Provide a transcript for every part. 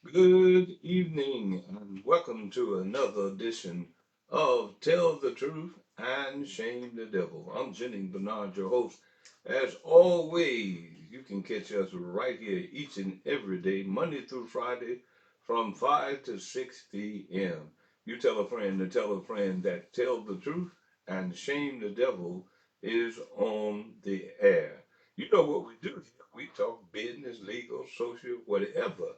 Good evening, and welcome to another edition of Tell the Truth and Shame the Devil. I'm Jennings Bernard, your host. As always, you can catch us right here each and every day, Monday through Friday, from 5 to 6 p.m. You tell a friend to tell a friend that Tell the Truth and Shame the Devil is on the air. You know what we do here. We talk business, legal, social, whatever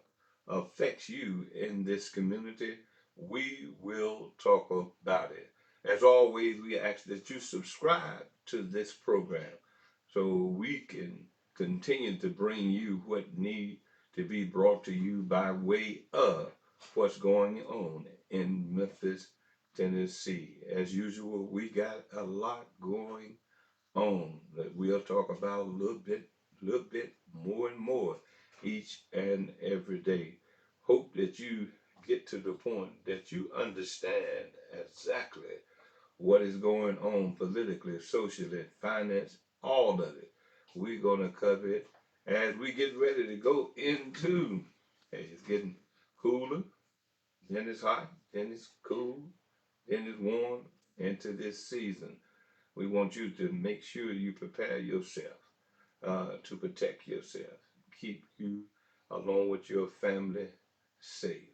affects you in this community, we will talk about it. As always, we ask that you subscribe to this program so we can continue to bring you what need to be brought to you by way of what's going on in Memphis, Tennessee. As usual, we got a lot going on that we'll talk about a little bit more and more each and every day. Hope that you get to the point that you understand exactly what is going on politically, socially, finance, all of it. We're gonna cover it as we get ready to go into. Hey, it's getting cooler, then it's hot, then it's cool, then it's warm into this season. We want you to make sure you prepare yourself to protect yourself, keep you along with your family safe.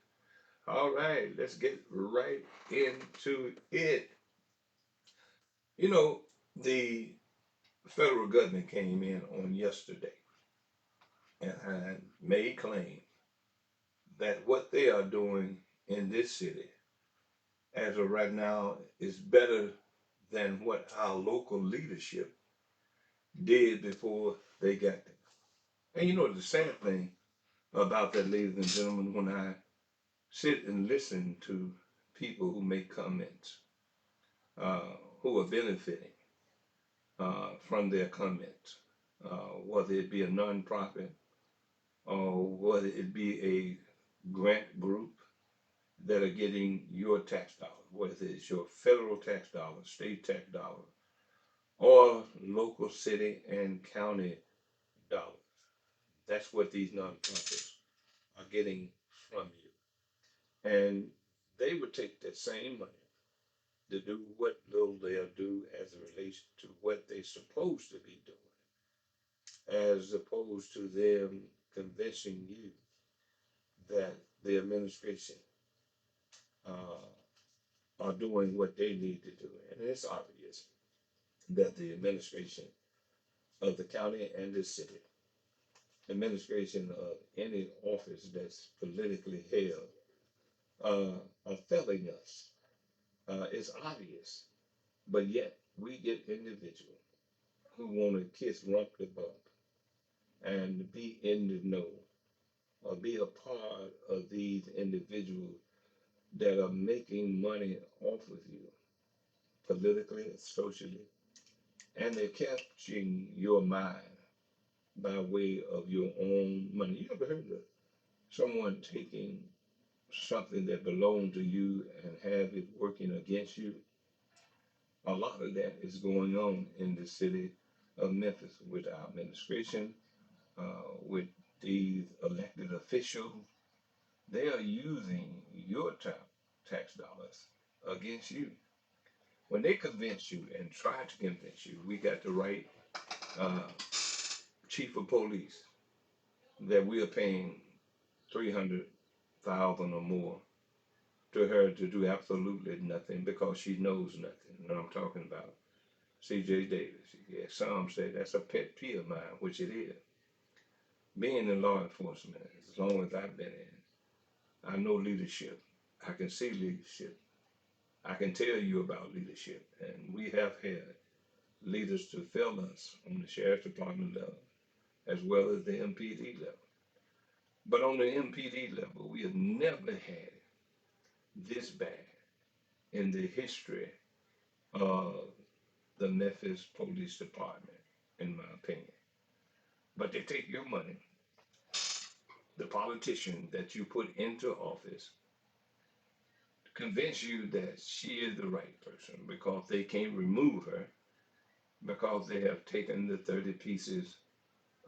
All right, let's get right into it. You know, the federal government came in on yesterday and made claim that what they are doing in this city as of right now is better than what our local leadership did before they got there. And you know the sad thing about that, ladies and gentlemen, when I sit and listen to people who make comments, who are benefiting from their comments, whether it be a nonprofit or whether it be a grant group that are getting your tax dollars, whether it's your federal tax dollars, state tax dollars, or local city and county dollars. That's what these nonprofits are getting from you. And they would take that same money to do what little they'll do as it relates to what they're supposed to be doing, as opposed to them convincing you that the administration uh, are doing what they need to do. And it's obvious that the administration of the county and the city, administration of any office that's politically held, are failing us. It's obvious, but yet we get individuals who want to kiss rump the bump and be in the know or be a part of these individuals that are making money off of you politically, socially, and they're capturing your mind by way of your own money. You ever heard of someone taking something that belonged to you and have it working against you? A lot of that is going on in the city of Memphis with our administration, with these elected officials. They are using your tax dollars against you. When they convince you and try to convince you, we got the right uh, chief of police that we are paying 300,000 or more to her to do absolutely nothing because she knows nothing. You know what I'm talking about? C.J. Davis. Yeah, some say that's a pet peeve of mine, which it is. Being in law enforcement, as long as I've been in, I know leadership. I can see leadership. I can tell you about leadership. And we have had leaders to fail us on the sheriff's department level as well as the MPD level. But on the MPD level, we have never had this bad in the history of the Memphis Police Department, in my opinion. But they take your money, the politician that you put into office, convince you that she is the right person because they can't remove her because they have taken the 30 pieces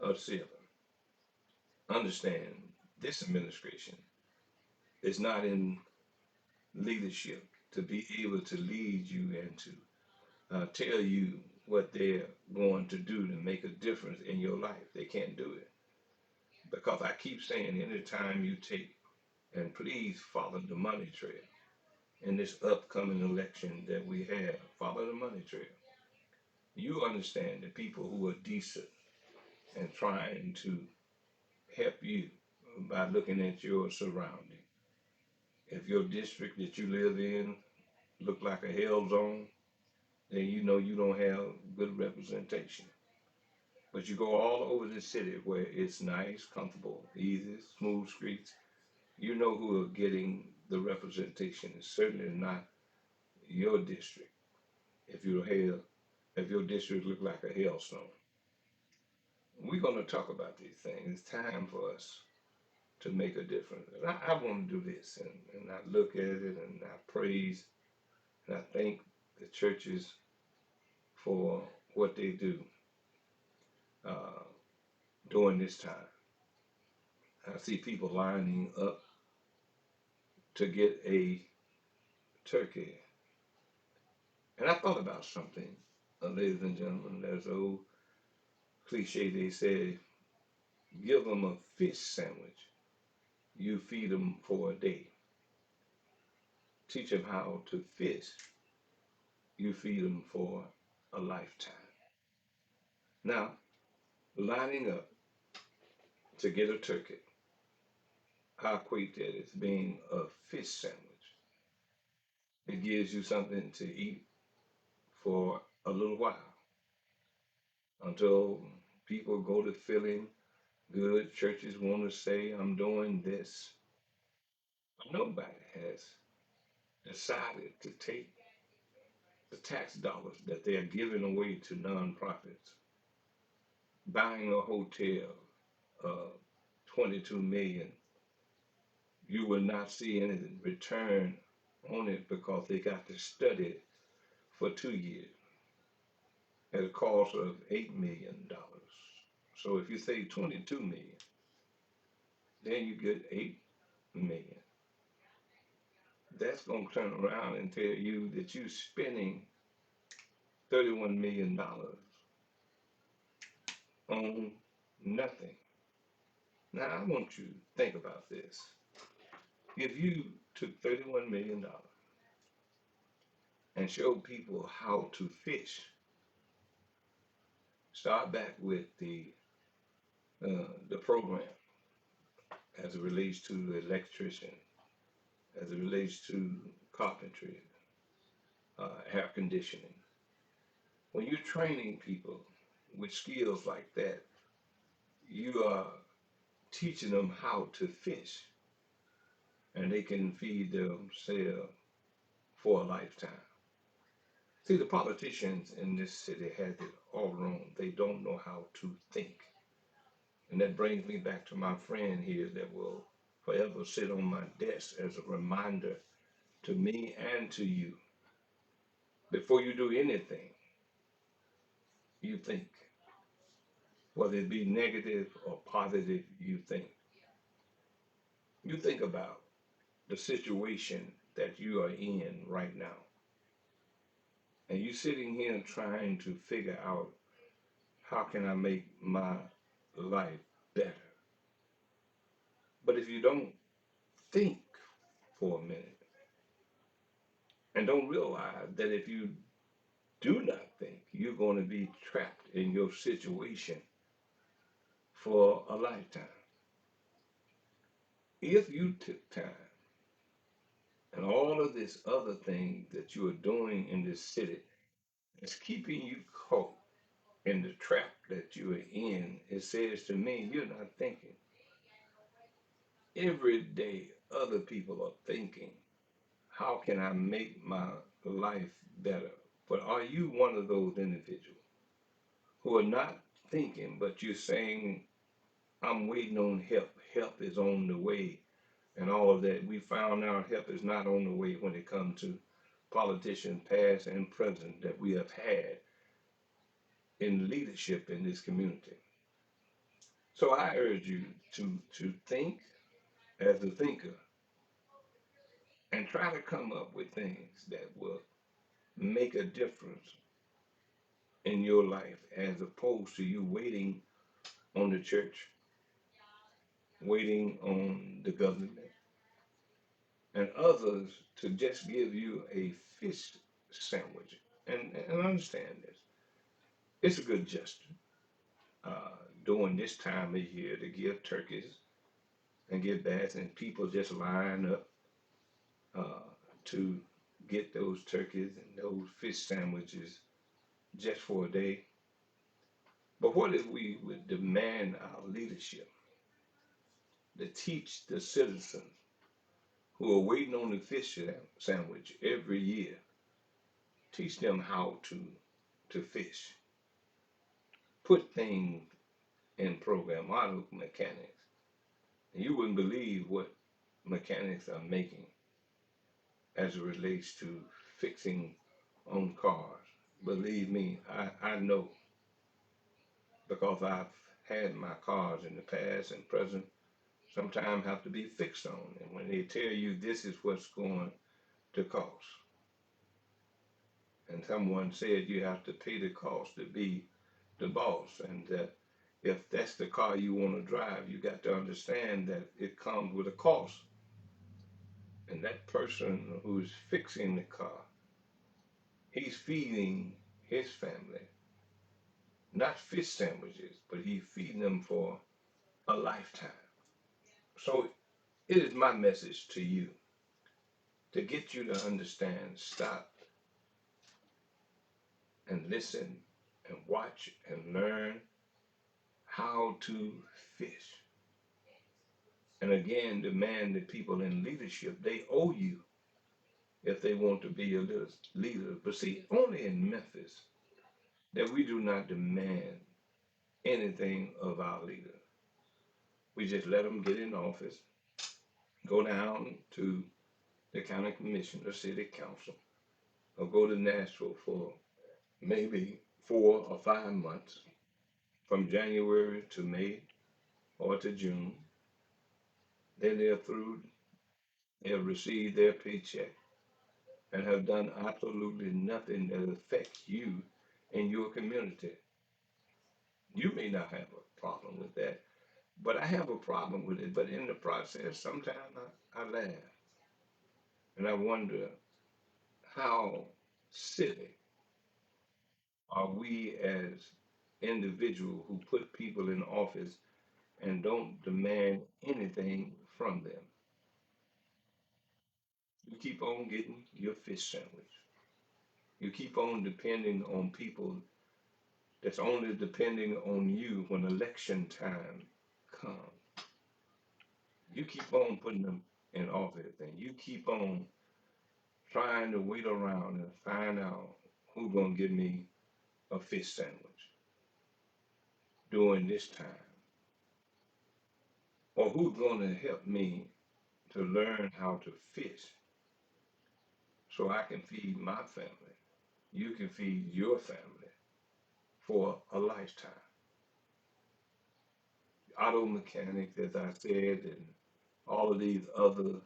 of silver. Understand this administration. is not in leadership to be able to lead you and to tell you what they're going to do to make a difference in your life. They can't do it. Because I keep saying, anytime you take, and please follow the money trail in this upcoming election that we have, follow the money trail. You understand the people who are decent and trying to help you by looking at your surrounding. If your district that you live in look like a hell zone, then you know you don't have good representation. But you go all over the city where it's nice, comfortable, easy, smooth streets. You know who are getting the representation. It's certainly not your district. If you have, if your district look like a hailstone, we're going to talk about these things. It's time for us to make a difference. And I want to do this, and I look at it and I praise and I thank the churches for what they do uh, during this time. I see people lining up to get a turkey. And I thought about something, ladies and gentlemen. There's an old cliche, they say, give them a fish sandwich, you feed them for a day. Teach them how to fish, you feed them for a lifetime. Now, lining up to get a turkey, I equate that as being a fish sandwich. It gives you something to eat for a little while until people go to feeling good. Churches want to say, I'm doing this. Nobody has decided to take the tax dollars that they are giving away to nonprofits, buying a hotel, uh, 22 million. You will not see any return on it because they got to study it for 2 years at a cost of $8 million. So if you say 22 million, then you get 8 million. That's going to turn around and tell you that you're spending $31 million on nothing. Now, I want you to think about this. If you took $31 million and showed people how to fish, start back with the program as it relates to the electrician, as it relates to carpentry, air conditioning. When you're training people with skills like that, you are teaching them how to fish, and they can feed themselves for a lifetime. See, the politicians in this city have it all wrong. They don't know how to think. And that brings me back to my friend here that will forever sit on my desk as a reminder to me and to you. Before you do anything, you think. Whether it be negative or positive, you think. You think about the situation that you are in right now. And you sitting here trying to figure out how can I make my life better. But if you don't think for a minute and don't realize that if you do not think, you're going to be trapped in your situation for a lifetime. If you took time and all of this other thing that you are doing in this city is keeping you caught in the trap that you are in, it says to me, you're not thinking. Every day, other people are thinking, how can I make my life better? But are you one of those individuals who are not thinking, but you're saying, I'm waiting on help. Help is on the way, and all of that. We found out help is not on the way when it comes to politicians, past and present, that we have had in leadership in this community. So I urge you to think as a thinker and try to come up with things that will make a difference in your life as opposed to you waiting on the church, waiting on the government, and others to just give you a fish sandwich. And understand this. It's a good gesture uh, during this time of year to give turkeys and give bass, and people just line up uh, to get those turkeys and those fish sandwiches just for a day. But what if we would demand our leadership to teach the citizens who are waiting on the fish sandwich every year, teach them how to fish, put things in program, auto mechanics. You wouldn't believe what mechanics are making as it relates to fixing on cars. Believe me, I know because I've had my cars in the past and present sometimes have to be fixed on. And when they tell you this is what's going to cost, and someone said you have to pay the cost to be the boss, and that if that's the car you want to drive, you got to understand that it comes with a cost. And that person who's fixing the car, he's feeding his family, not fish sandwiches, but he's feeding them for a lifetime. So it is my message to you to get you to understand, stop and listen and watch and learn how to fish. And again, demand the people in leadership, they owe you if they want to be a leader. But see, only in Memphis that we do not demand anything of our leader. We just let them get in office, go down to the county commission or city council, or go to Nashville for maybe 4 or 5 months, from January to May or to June. Then they're through, they've received their paycheck and have done absolutely nothing that affects you and your community. You may not have a problem with that, but I have a problem with it. But in the process, sometimes I laugh and I wonder how silly are we as individuals who put people in office and don't demand anything from them. You keep on getting your fish sandwich. You keep on depending on people that's only depending on you when election time comes. You keep on putting them in office and you keep on trying to wait around and find out who's gonna give me a fish sandwich during this time, or who's gonna help me to learn how to fish so I can feed my family. You can feed your family for a lifetime. Auto mechanics, as I said, and all of these other,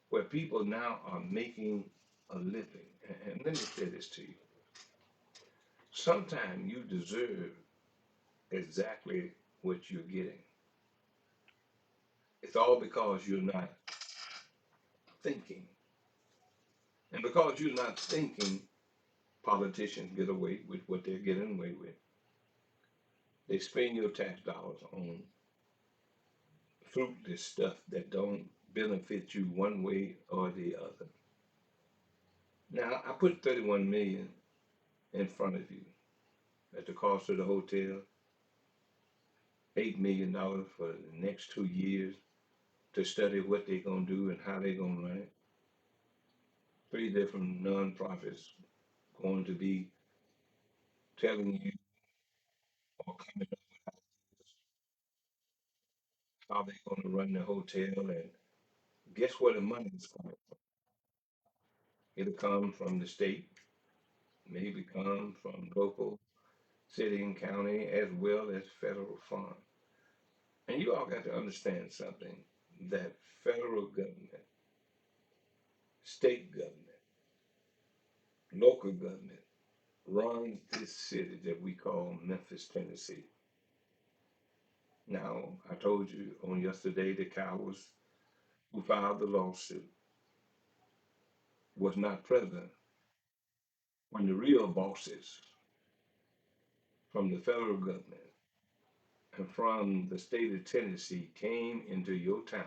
where people now are making a living. And let me say this to you. Sometimes you deserve exactly what you're getting. It's all because you're not thinking. And because you're not thinking, politicians get away with what they're getting away with. They spend your tax dollars on fruitless stuff that don't benefit you one way or the other. Now, I put 31 million in front of you at the cost of the hotel, $8 million for the next 2 years to study what they're gonna do and how they're gonna run it. Three different nonprofits going to be telling you or coming up how they're gonna run the hotel, and guess where the money is coming from? It'll come from the state, maybe come from local, city and county, as well as federal funds. And you all got to understand something, that federal government state government, local government runs this city that we call Memphis, Tennessee. Now, I told you on yesterday the cowards who filed the lawsuit was not present when the real bosses from the federal government and from the state of Tennessee came into your town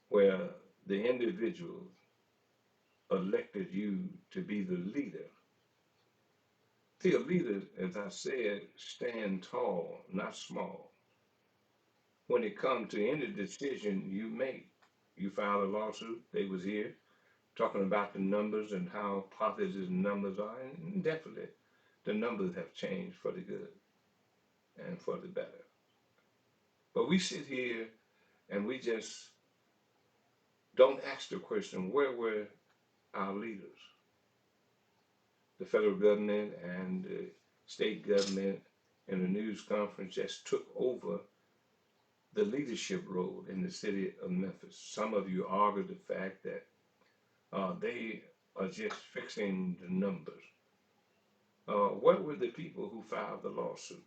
where the individuals elected you to be the leader. See, a leader, as I said, stand tall, not small. When it comes to any decision you make, you file a lawsuit, they was here talking about the numbers and how positive the numbers are, and definitely the numbers have changed for the good and for the better. But we sit here and we just don't ask the question, where were our leaders? The federal government and the state government and the news conference just took over the leadership role in the city of Memphis. Some of you argue the fact that they are just fixing the numbers. What were the people who filed the lawsuit,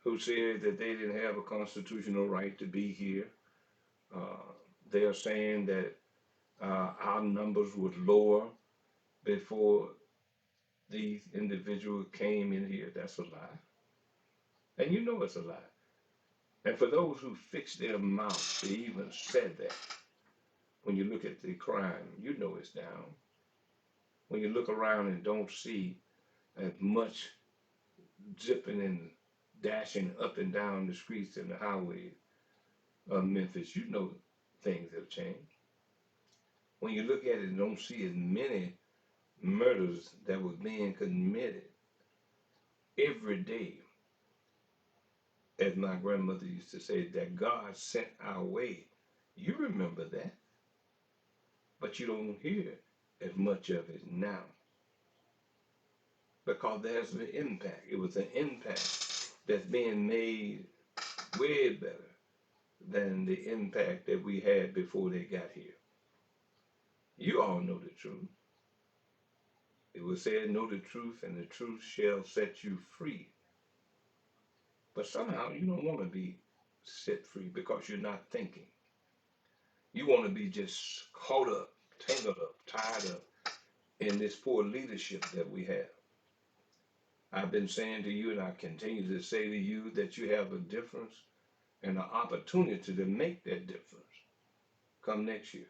who said that they didn't have a constitutional right to be here? Uh, they are saying that our numbers would lower before these individuals came in here. That's a lie. And you know it's a lie. And for those who fix their mouth to even said that, when you look at the crime, you know it's down. When you look around and don't see as much zipping and dashing up and down the streets and the highways of Memphis, you know things have changed. When you look at it and don't see as many murders that were being committed every day, as my grandmother used to say, that God sent our way. You remember that, but you don't hear as much of it now because there's an impact. It was an impact that's being made way better than the impact that we had before they got here. You all know the truth. It was said, know the truth, and the truth shall set you free. But somehow you don't want to be set free because you're not thinking. You want to be just caught up, tangled up, tied up in this poor leadership that we have. I've been saying to you, and I continue to say to you, that you have a difference and an opportunity to make that difference come next year.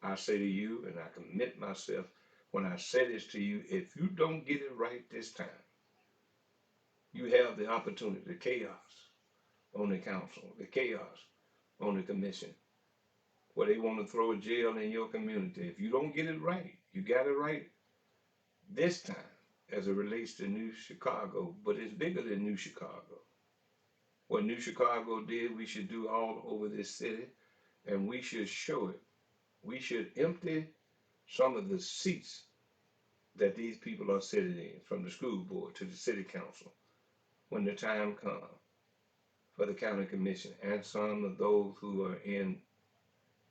I say to you, and I commit myself when I say this to you, if you don't get it right this time, you have the opportunity, the chaos on the council, the chaos on the commission, where they want to throw a jail in your community. If you don't get it right, you got it right this time as it relates to New Chicago, but it's bigger than New Chicago. What New Chicago did, we should do all over this city, and we should show it. We should empty some of the seats that these people are sitting in, from the school board to the city council, when the time comes for the county commission, and some of those who are in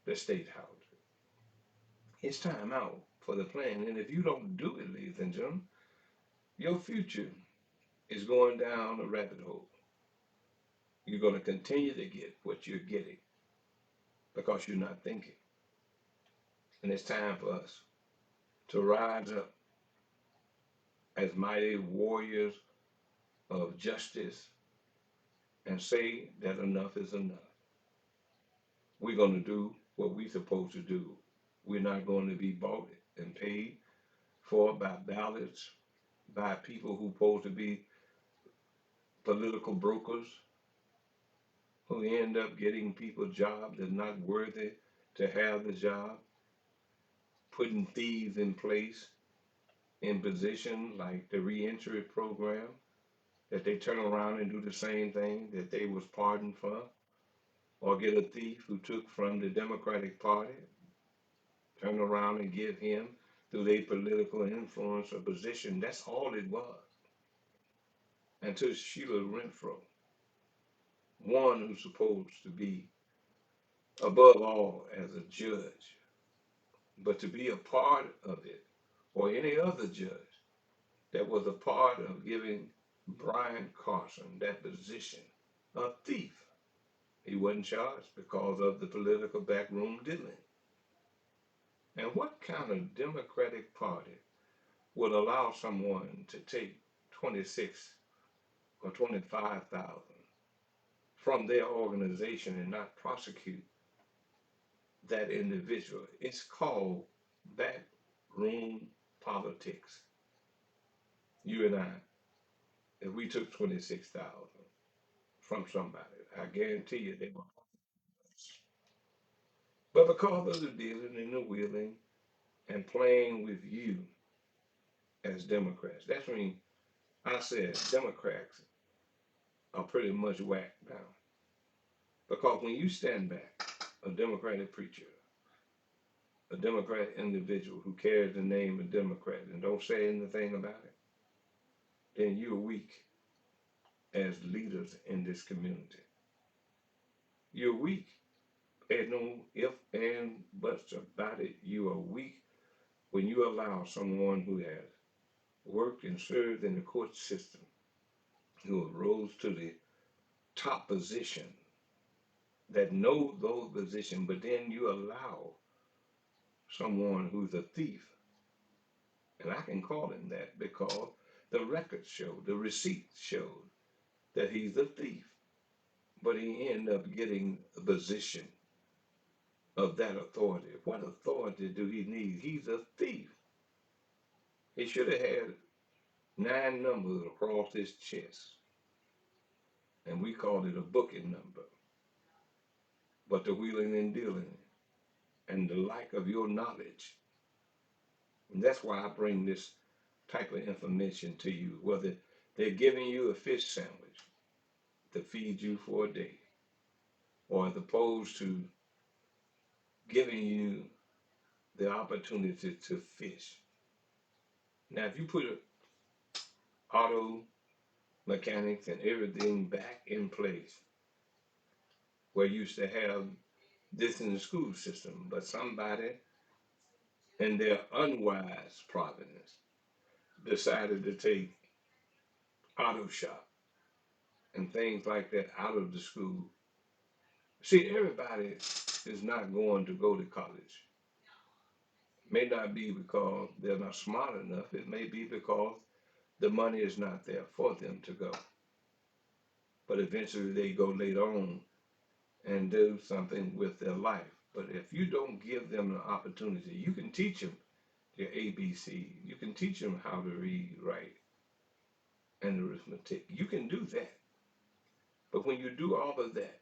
the state house. It's time out for the plan. And if you don't do it, ladies and gentlemen, your future is going down a rabbit hole. You're going to continue to get what you're getting because you're not thinking. And it's time for us to rise up as mighty warriors of justice and say that enough is enough. We're going to do what we're supposed to do. We're not going to be bought and paid for by ballots, by people who supposed to be political brokers, who end up getting people jobs that's not worthy to have the job, putting thieves in place in position like the reentry program, that they turn around and do the same thing that they was pardoned for, or get a thief who took from the Democratic Party, turn around and give him through their political influence or position. That's all it was. Until Sheila Renfro, one who's supposed to be above all as a judge, But to be a part of it, or any other judge that was a part of giving Brian Carson that position, a thief, he wasn't charged because of the political backroom dealing. And what kind of Democratic Party would allow someone to take 26 or 25,000 from their organization and not prosecute that individual? It's called backroom politics. You and I, if we took 26,000 from somebody, I guarantee you they were. But because of the dealing and the wheeling and playing with you as Democrats, that's when I said Democrats are pretty much whacked down. Because when you stand back, a Democratic preacher, a Democratic individual who carries the name of Democrat and don't say anything about it, then you're weak as leaders in this community. You're weak. There's no if and buts about it. You are weak when you allow someone who has worked and served in the court system, who rose to the top position, that know those positions, but then you allow someone who's a thief, and I can call him that because the records show, the receipts show that he's a thief, but he ended up getting a position of that authority. What authority do he need? He's a thief. He should have had 9 numbers across his chest, and we called it a booking number. But the wheeling and dealing and the lack of your knowledge, and that's why I bring this type of information to you, whether they're giving you a fish sandwich to feed you for a day, or as opposed to giving you the opportunity to fish. Now, if you put auto mechanics and everything back in place, where you used to have this in the school system, but somebody in their unwise providence decided to take auto shop and things like that out of the school. See, everybody is not going to go to college. May not be because they're not smart enough. It may be because the money is not there for them to go. But eventually they go later on and do something with their life. But if you don't give them an opportunity, you can teach them their ABC. You can teach them how to read, write, and arithmetic. You can do that. But when you do all of that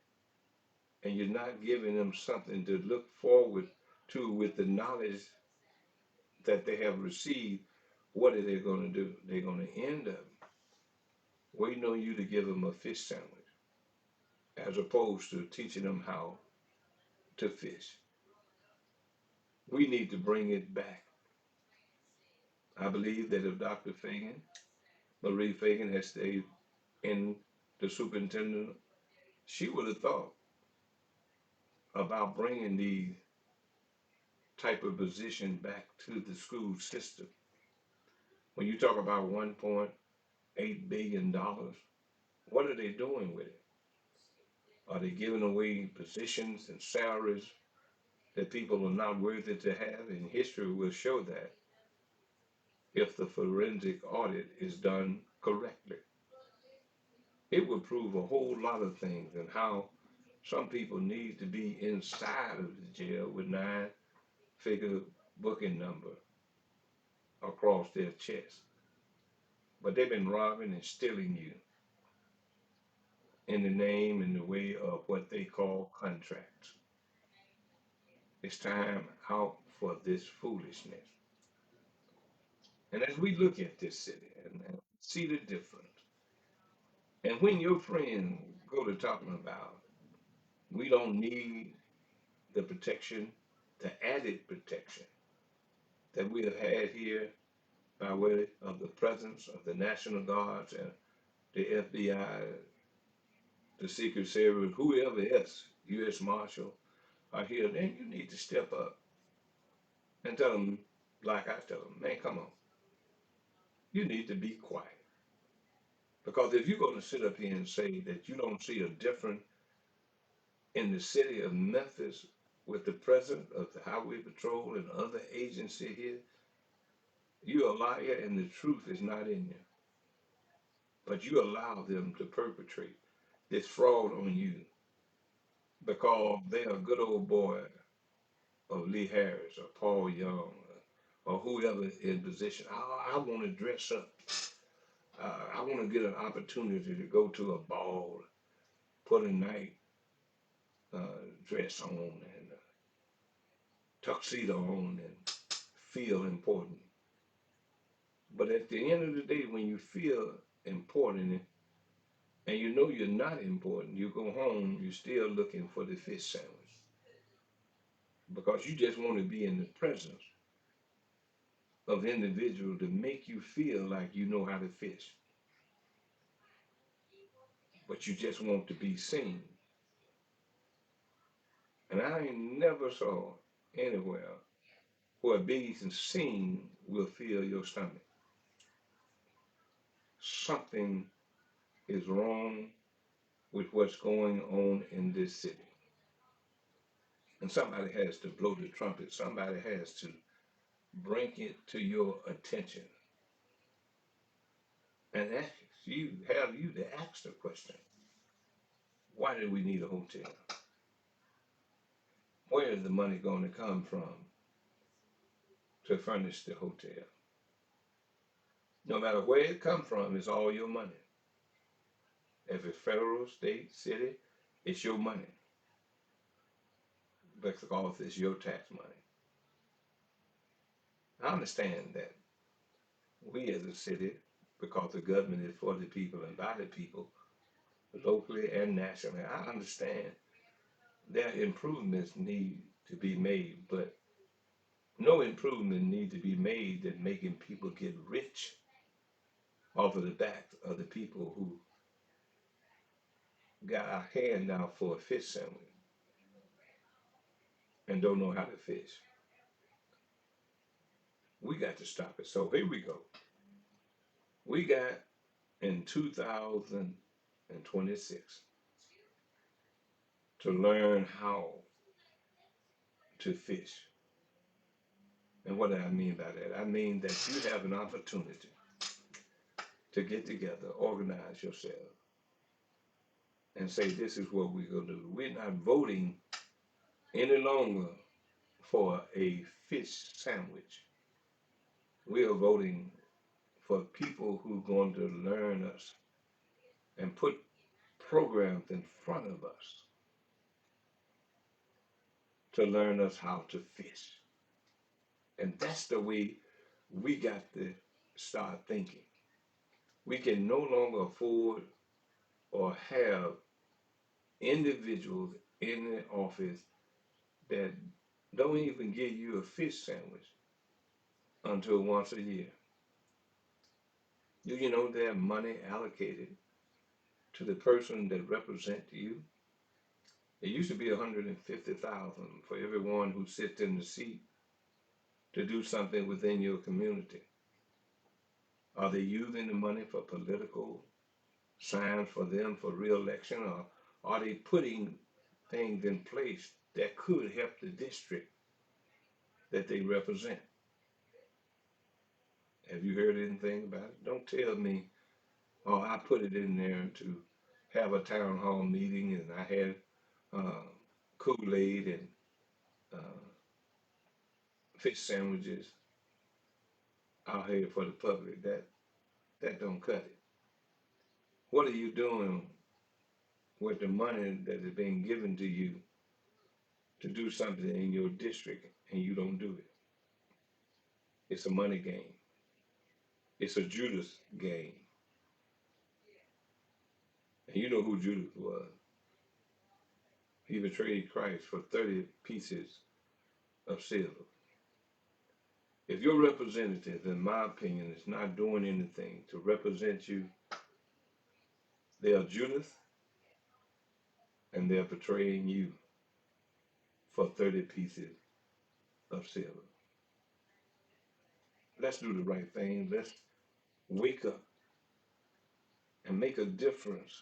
and you're not giving them something to look forward to with the knowledge that they have received, what are they going to do? They're going to end up waiting on you to give them a fish sandwich as opposed to teaching them how to fish. We need to bring it back. I believe that if Dr. Fagan, Marie Fagan, had stayed in the superintendent, she would have thought about bringing the type of position back to the school system. When you talk about $1.8 billion, what are they doing with it? Are they giving away positions and salaries that people are not worthy to have? And history will show that if the forensic audit is done correctly. It would prove a whole lot of things and how some people need to be inside of the jail with 9-figure booking number across their chest. But they've been robbing and stealing you in the name and the way of what they call contracts. It's time out for this foolishness. And as we look at this city and see the difference, and when your friends go to talking about we don't need the protection, the added protection that we have had here by way of the presence of the National Guards and the FBI, the Secret Service, whoever else, U.S. Marshal, are here, then you need to step up and tell them, like I tell them, man, come on, you need to be quiet. Because if you're going to sit up here and say that you don't see a difference in the city of Memphis with the president of the Highway Patrol and other agency here, you're a liar and the truth is not in you. But you allow them to perpetrate this fraud on you because they're a good old boy of Lee Harris or Paul Young or whoever in position. I want to dress up. I want to get an opportunity to go to a ball, put a night dress on and tuxedo on and feel important. But at the end of the day, when you feel important and you know you're not important, you go home, you're still looking for the fish sandwich because you just want to be in the presence of individuals to make you feel like you know how to fish, but you just want to be seen. And I ain't never saw anywhere where being seen will fill your stomach. Something is wrong with what's going on in this city. And somebody has to blow the trumpet. Somebody has to bring it to your attention and ask you, have you to ask the question, why do we need a hotel? Where is the money going to come from to furnish the hotel? No matter where it comes from, it's all your money. If it's federal, state, city, it's your money because it's your tax money. I understand that we as a city, because the government is for the people and by the people, locally and nationally, I understand that improvements need to be made, but no improvement need to be made than making people get rich off of the back of the people who got our hand out for a fish sandwich and don't know how to fish. We got to stop it. So here we go. We got in 2026 to learn how to fish. And what do I mean by that? I mean that you have an opportunity to get together, organize yourself, and say, this is what we're going to do. We're not voting any longer for a fish sandwich. We are voting for people who are going to learn us and put programs in front of us to learn us how to fish. And that's the way we got to start thinking. We can no longer afford or have individuals in the office that don't even give you a fish sandwich until once a year. Do you know there's money allocated to the person that represents you? It used to be 150,000 for everyone who sits in the seat to do something within your community. Are they using the money for political signs for them for re-election, or are they putting things in place that could help the district that they represent? Have you heard anything about it? Don't tell me, oh, I put it in there to have a town hall meeting and I had uh, Kool-Aid and uh, fish sandwiches out here for the public. That don't cut it. What are you doing with the money that is being given to you to do something in your district and you don't do it? It's a money game. It's a Judas game. And you know who Judas was. He betrayed Christ for 30 pieces of silver. If your representative, in my opinion, is not doing anything to represent you, they are Judas and they're betraying you for 30 pieces of silver. Let's do the right thing. Let's wake up and make a difference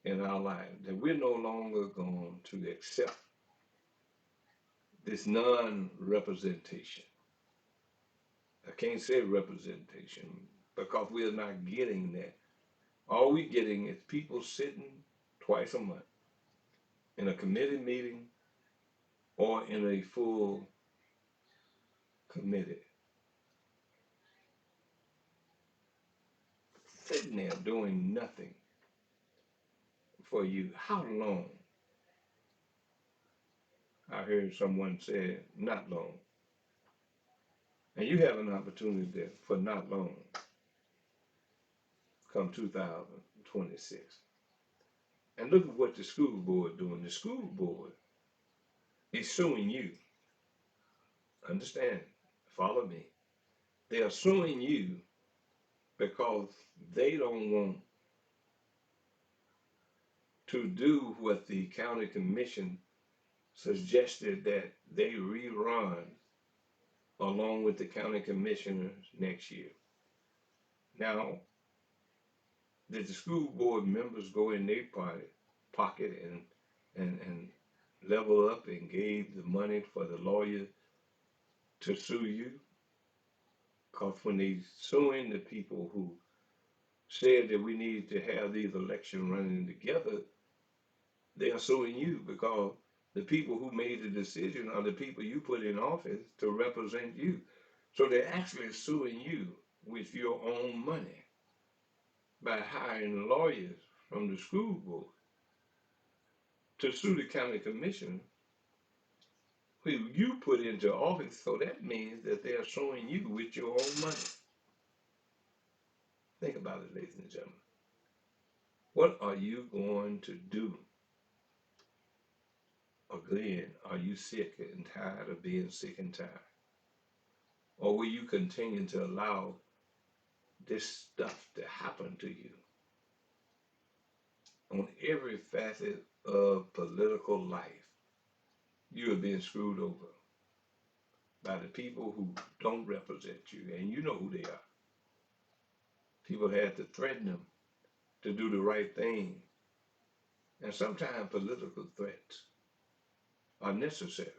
in our lives. That we're no longer going to accept this non-representation. I can't say representation because we're not getting that. All we're getting is people sitting twice a month in a committee meeting or in a full committee, sitting there doing nothing for you. How long? I heard someone say, not long. And you have an opportunity for not long come 2026. And look at what the school board doing. The school board is suing you. Understand? Follow me. They are suing you because they don't want to do what the county commission suggested that they rerun along with the county commissioners next year. Now, did the school board members go in their pocket and level up and gave the money for the lawyer to sue you? Because when they suing the people who said that we need to have these elections running together, they are suing you because the people who made the decision are the people you put in office to represent you. So they're actually suing you with your own money by hiring lawyers from the school board to sue the county commissioner who you put into office. So that means that they're suing you with your own money. Think about it, ladies and gentlemen. What are you going to do? Again, are you sick and tired of being sick and tired? Or will you continue to allow this stuff to happen to you on every facet of political life? You are being screwed over by the people who don't represent you, and you know who they are. People had to threaten them to do the right thing. And sometimes political threats are necessary.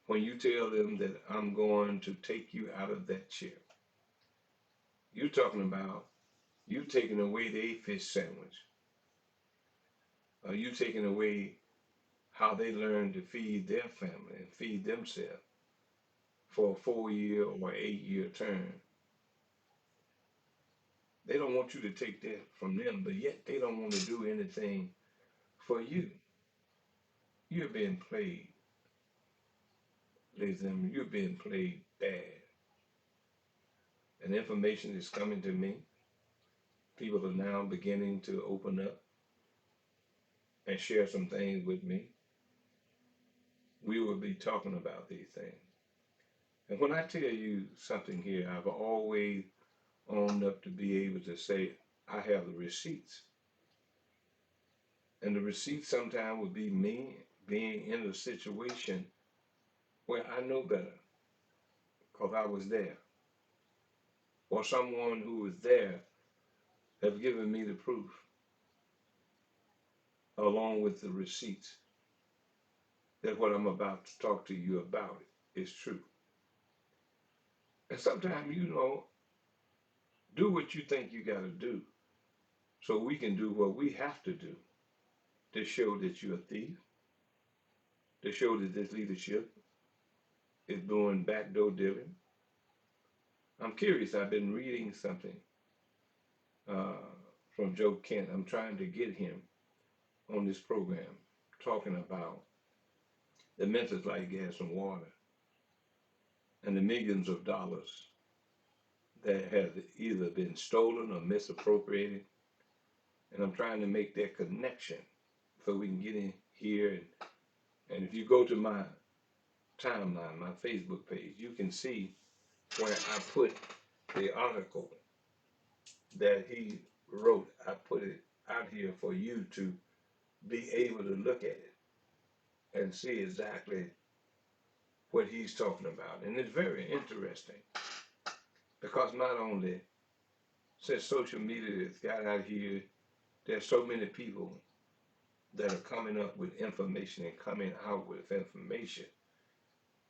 When you tell them that I'm going to take you out of that chair, you're talking about you taking away their fish sandwich. Or you taking away how they learn to feed their family and feed themselves for a 4-year or 8-year term. They don't want you to take that from them, but yet they don't want to do anything for you. You're being played, ladies and gentlemen, you're being played bad. And information is coming to me. People are now beginning to open up and share some things with me. We will be talking about these things. And when I tell you something here, I've always owned up to be able to say, I have the receipts. And the receipt sometimes would be me being in a situation where I know better because I was there. Or someone who was there have given me the proof along with the receipts that what I'm about to talk to you about is true. And sometimes, do what you think you got to do so we can do what we have to do to show that you're a thief, to show that this leadership is doing backdoor dealing. I'm curious. I've been reading something uh, from Joe Kent. I'm trying to get him on this program talking about the Memphis Light, Gas, and Water and the millions of dollars that have either been stolen or misappropriated. And I'm trying to make that connection so we can get in here. And if you go to my timeline, my Facebook page, you can see where I put the article that he wrote. I put it out here for you to be able to look at it and see exactly what he's talking about. And it's very interesting because not only since social media has got out here, there's so many people that are coming up with information and coming out with information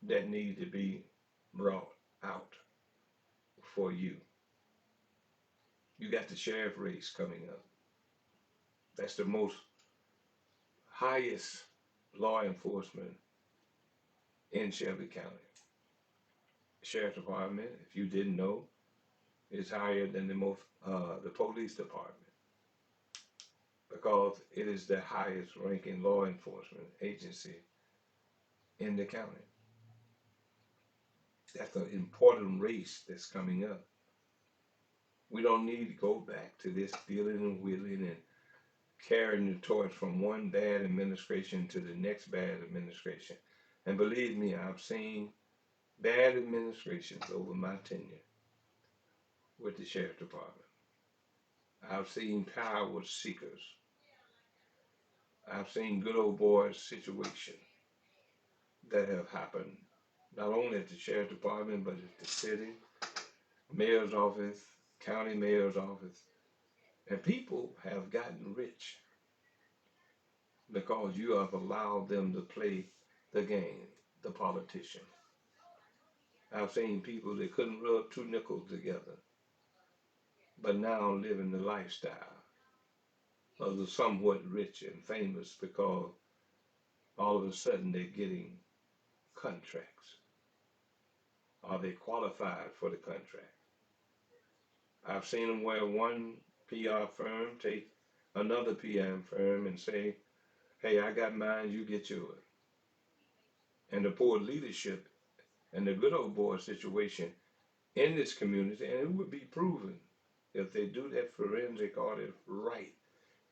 that need to be brought out for you. You got the sheriff race coming up. That's the most highest law enforcement in Shelby County. Sheriff Department, if you didn't know, is higher than the police department because it is the highest ranking law enforcement agency in the county. That's an important race that's coming up. We don't need to go back to this dealing and wheeling and carrying the torch from one bad administration to the next bad administration. And believe me, I've seen bad administrations over my tenure with the sheriff department. I've seen power seekers. I've seen good old boys situations that have happened not only at the sheriff department but at the city, mayor's office, county mayor's office. And people have gotten rich because you have allowed them to play the game, the politician. I've seen people that couldn't rub two nickels together, but now living the lifestyle of the somewhat rich and famous because all of a sudden they're getting contracts. Are they qualified for the contract? I've seen them where one PR firm take another PM firm and say, hey, I got mine, you get yours. And the poor leadership and the good old boy situation in this community, and it would be proven if they do that forensic audit right,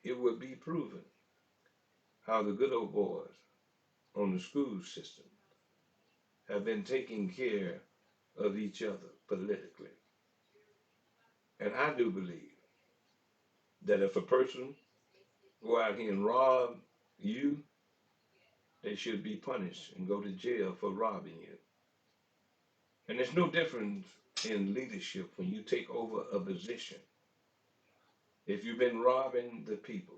it would be proven how the good old boys on the school system have been taking care of each other politically. And I do believe that if a person go out here and rob you, they should be punished and go to jail for robbing you. And there's no difference in leadership when you take over a position. If you've been robbing the people,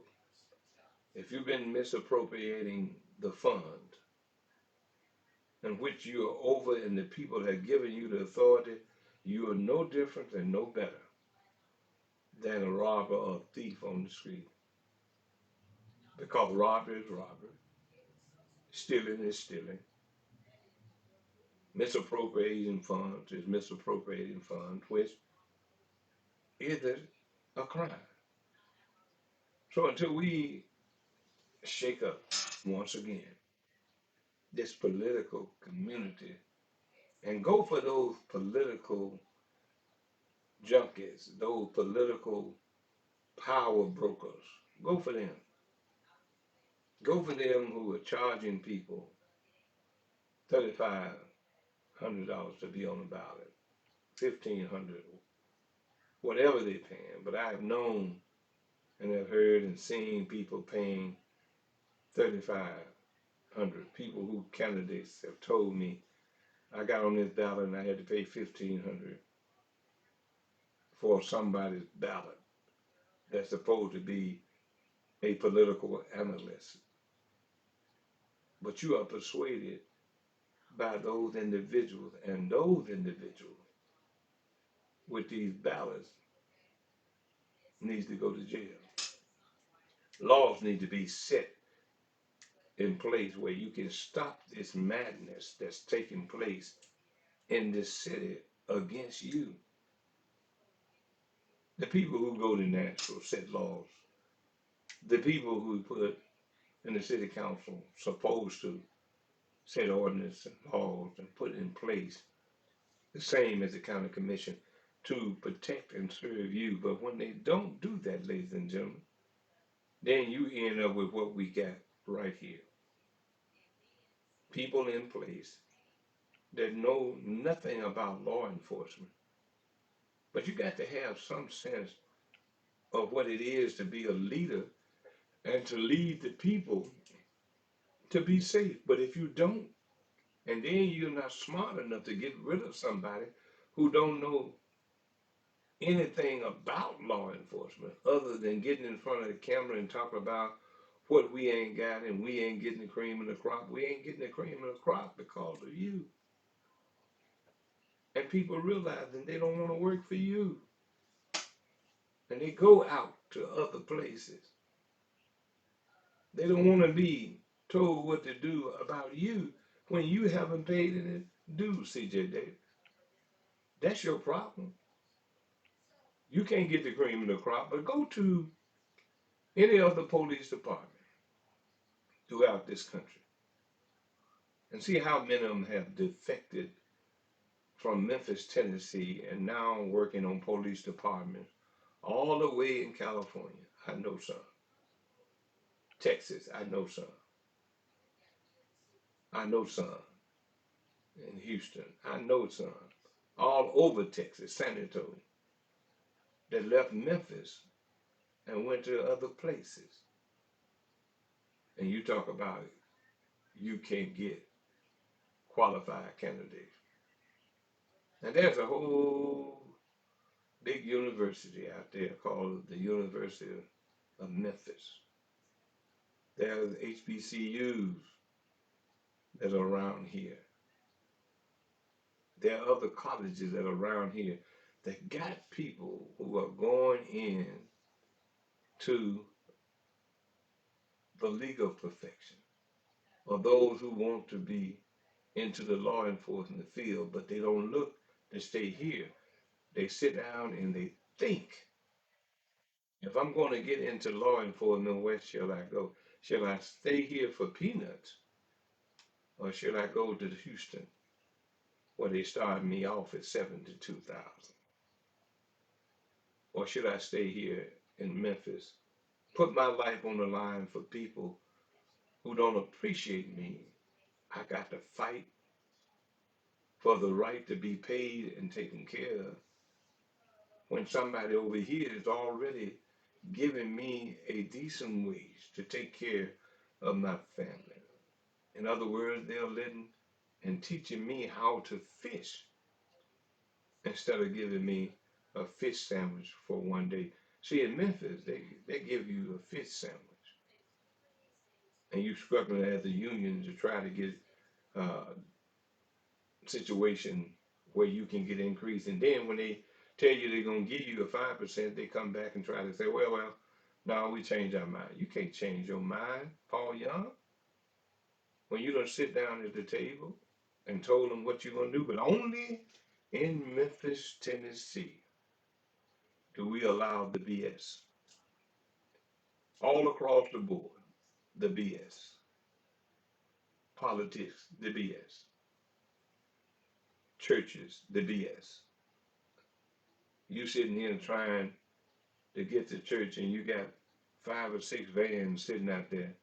if you've been misappropriating the fund in which you are over and the people have given you the authority, you are no different and no better than a robber or thief on the street. Because robbery is robbery, stealing is stealing, misappropriating funds is misappropriating funds, which is a crime. So until we shake up once again this political community and go for those political junkies, those political power brokers, go for them. Go for them who are charging people $3,500 to be on the ballot, 1,500, whatever they're paying. But I have known and have heard and seen people paying 3,500. People who candidates have told me I got on this ballot and I had to pay 1,500 for somebody's ballot that's supposed to be a political analyst. But you are persuaded by those individuals, and those individuals with these ballots needs to go to jail. Laws need to be set in place where you can stop this madness that's taking place in this city against you. The people who go to Nashville set laws. The people who put in the city council supposed to set ordinance and laws and put in place the same as the county commission to protect and serve you. But when they don't do that, ladies and gentlemen, then you end up with what we got right here. People in place that know nothing about law enforcement. But you got to have some sense of what it is to be a leader and to lead the people to be safe. But if you don't, And then you're not smart enough to get rid of somebody who don't know anything about law enforcement other than getting in front of the camera and talking about what we ain't got and we ain't getting the cream of the crop. We ain't getting the cream of the crop because of you. And people realizing they don't want to work for you. And they go out to other places. They don't want to be told what to do about you when you haven't paid any dues, CJ Davis. That's your problem. You can't get the cream of the crop, but go to any other police department throughout this country and see how many of them have defected from Memphis, Tennessee, and now working on police departments all the way in California. I know some. Texas, I know some. I know some in Houston. I know some. All over Texas, San Antonio, that left Memphis and went to other places. And you talk about it, you can't get qualified candidates. And there's a whole big university out there called the University of Memphis. There's HBCUs that are around here. There are other colleges that are around here that got people who are going in to the league of perfection, or those who want to be into the law enforcement field, but they don't look to stay here. They sit down and they think, if I'm going to get into law enforcement, where shall I go? Shall I stay here for peanuts, or should I go to Houston, where they started me off at 72,000? Or should I stay here in Memphis, put my life on the line for people who don't appreciate me? I got to fight for the right to be paid and taken care of when somebody over here is already giving me a decent wage to take care of my family. In other words, they're letting and teaching me how to fish instead of giving me a fish sandwich for one day. See, in Memphis, they give you a fish sandwich, and you struggling as a union to try to get a situation where you can get increase. And then when they tell you they're gonna give you a 5%, they come back and try to say, well, no, we changed our mind. You can't change your mind, Paul Young, when you don't sit down at the table and told them what you're gonna do. But only in Memphis, Tennessee, do we allow the BS all across the board. The BS, politics, the BS, churches, the BS. You sitting here trying to get to church and you got 5 or 6 vans sitting out there,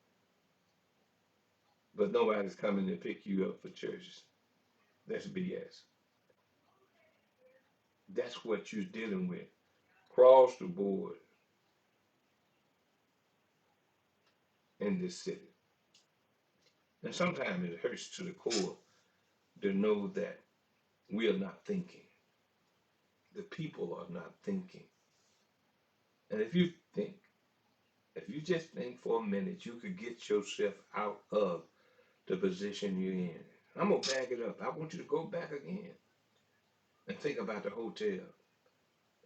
but nobody's coming to pick you up for church. That's BS. That's what you're dealing with across the board in this city. And sometimes it hurts to the core to know that we are not thinking. The people are not thinking. And if you just think for a minute, you could get yourself out of the position you're in. I'm going to back it up. I want you to go back again and think about the hotel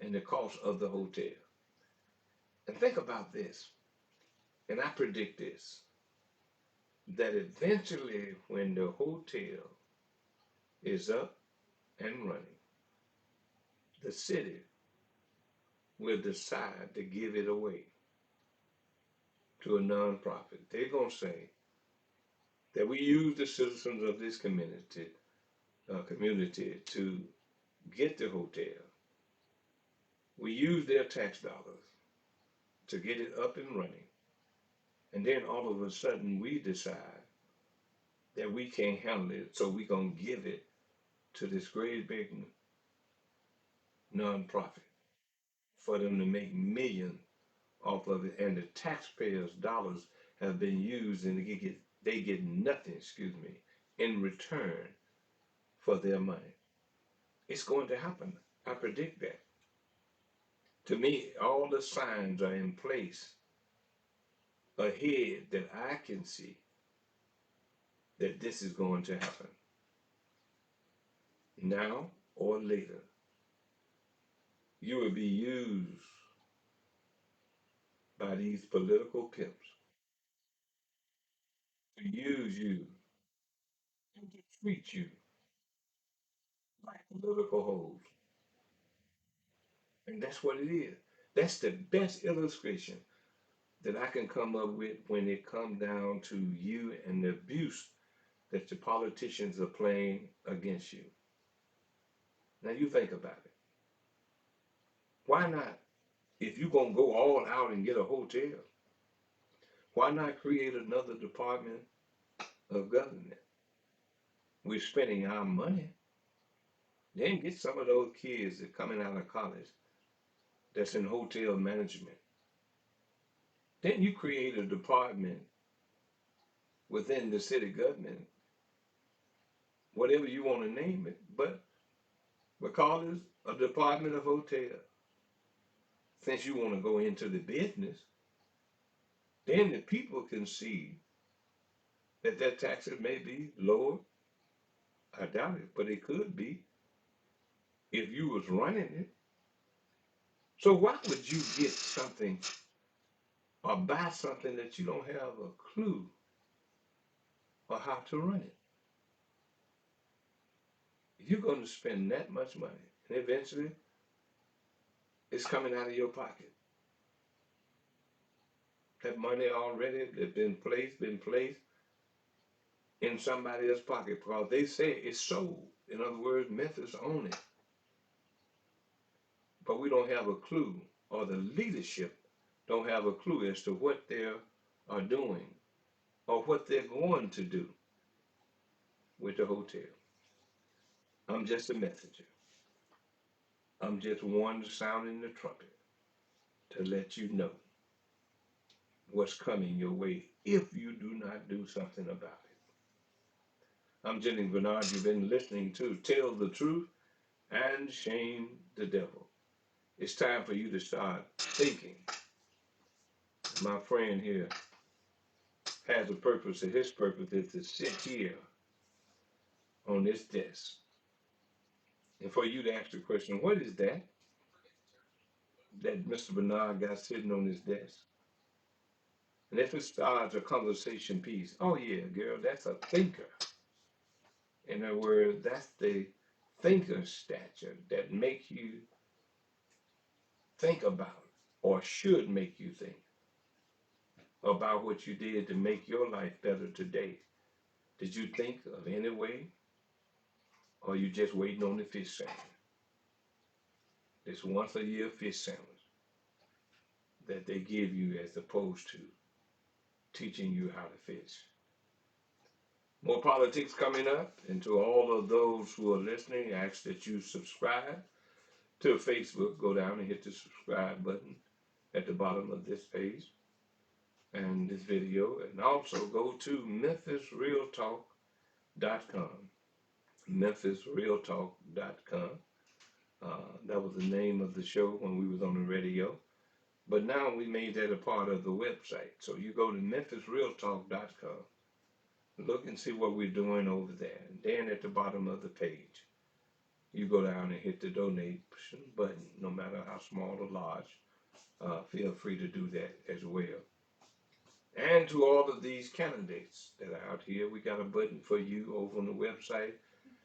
and the cost of the hotel. And think about this, and I predict this, that eventually when the hotel is up and running, the city will decide to give it away to a nonprofit. They're going to say that we use the citizens of this community to get the hotel. We use their tax dollars to get it up and running. And then all of a sudden we decide that we can't handle it, so we're going to give it to this great big nonprofit for them to make millions off of it. And the taxpayers' dollars have been used and they get nothing, excuse me, in return for their money. It's going to happen. I predict that. To me, all the signs are in place ahead that I can see that this is going to happen now or later. You will be used by these political pimps to use you and to treat you like political hoes. And that's what it is. That's the best illustration that I can come up with when it comes down to you and the abuse that the politicians are playing against you. Now you think about it. Why not? If you're going to go all out and get a hotel, why not create another department of government? We're spending our money. Then get some of those kids that coming out of college that's in hotel management. Then you create a department within the city government, whatever you want to name it, but we call it a department of hotel. Since you want to go into the business, then the people can see that their taxes may be lower. I doubt it, but it could be if you was running it. So why would you get something or buy something that you don't have a clue or how to run it? If you're going to spend that much money, and eventually it's coming out of your pocket. That money already that been placed in somebody else's pocket because they say it's sold. In other words, Memphis own it. But we don't have a clue, or the leadership don't have a clue as to what they are doing or what they're going to do with the hotel. I'm just a messenger. I'm just one sounding the trumpet to let you know what's coming your way if you do not do something about it. I'm Jennings Bernard. You've been listening to Tell the Truth and Shame the Devil. It's time for you to start thinking. My friend here has a purpose, and his purpose is to sit here on this desk. And for you to ask the question, what is that Mr. Bernard got sitting on his desk? And if it starts a conversation piece, oh yeah, girl, that's a thinker. In other words, that's the thinker stature that make you think about or should make you think about what you did to make your life better today. Did you think of any way? Or you just waiting on the fish sandwich? This once a year fish sandwich that they give you as opposed to teaching you how to fish. More politics coming up, and to all of those who are listening, I ask that you subscribe to Facebook. Go down and hit the subscribe button at the bottom of this page and this video, and also go to MemphisRealTalk.com. MemphisRealTalk.com. That was the name of the show when we was on the radio. But now we made that a part of the website. So you go to MemphisRealTalk.com. Look and see what we're doing over there. And then at the bottom of the page, you go down and hit the donation button, no matter how small or large. Feel free to do that as well. And to all of these candidates that are out here, we got a button for you over on the website,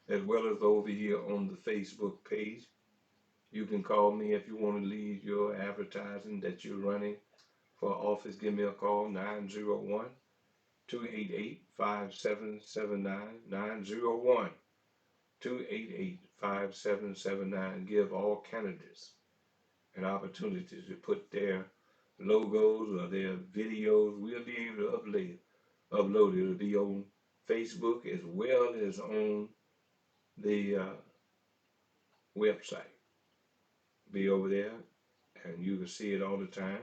as well as over here on the Facebook page. You can call me if you want to leave your advertising that you're running for office. Give me a call, 901-288-5779, 901-288-5779. Give all candidates an opportunity to put their logos or their videos. We'll be able to upload it. It'll be on Facebook as well as on the website. Be over there and you can see it all the time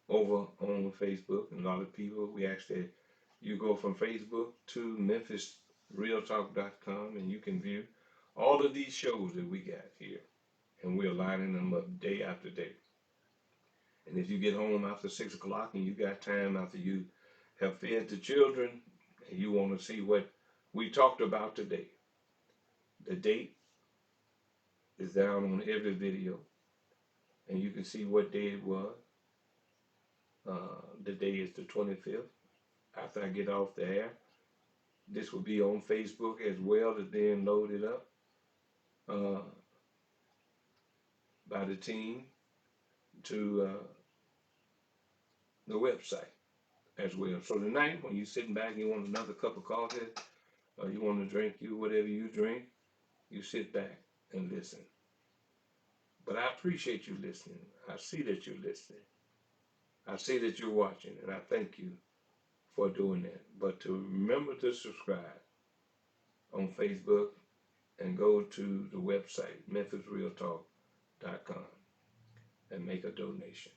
over on Facebook. And a lot of people, we ask that you go from Facebook to Memphis MemphisRealTalk.com, and you can view all of these shows that we got here. And we're lining them up day after day. And if you get home after 6 o'clock and you got time after you have fed the children and you want to see what we talked about today, the date is down on every video and you can see what day it was. The day is the 25th. After I get off the air, this will be on Facebook as well to then load it up uh, by the team to the website as well. So tonight, when you're sitting back and you want another cup of coffee, or you want to drink whatever you drink, you sit back and listen. But I appreciate you listening. I see that you're listening. I see that you're watching, and I thank you for doing that. But to remember to subscribe on Facebook and go to the website, MemphisRealTalk.com, and make a donation.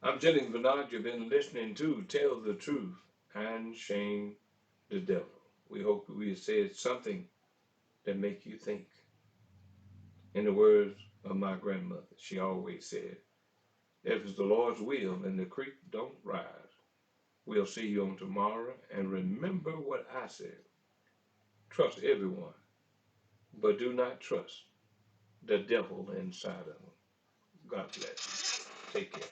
I'm Jennings Bernard. You've been listening to Tell the Truth and Shame the Devil. We hope we have said something that make you think. In the words of my grandmother, she always said, if it's the Lord's will and the creek don't rise, we'll see you on tomorrow. And remember what I said. Trust everyone, but do not trust the devil inside of them. God bless you. Take care.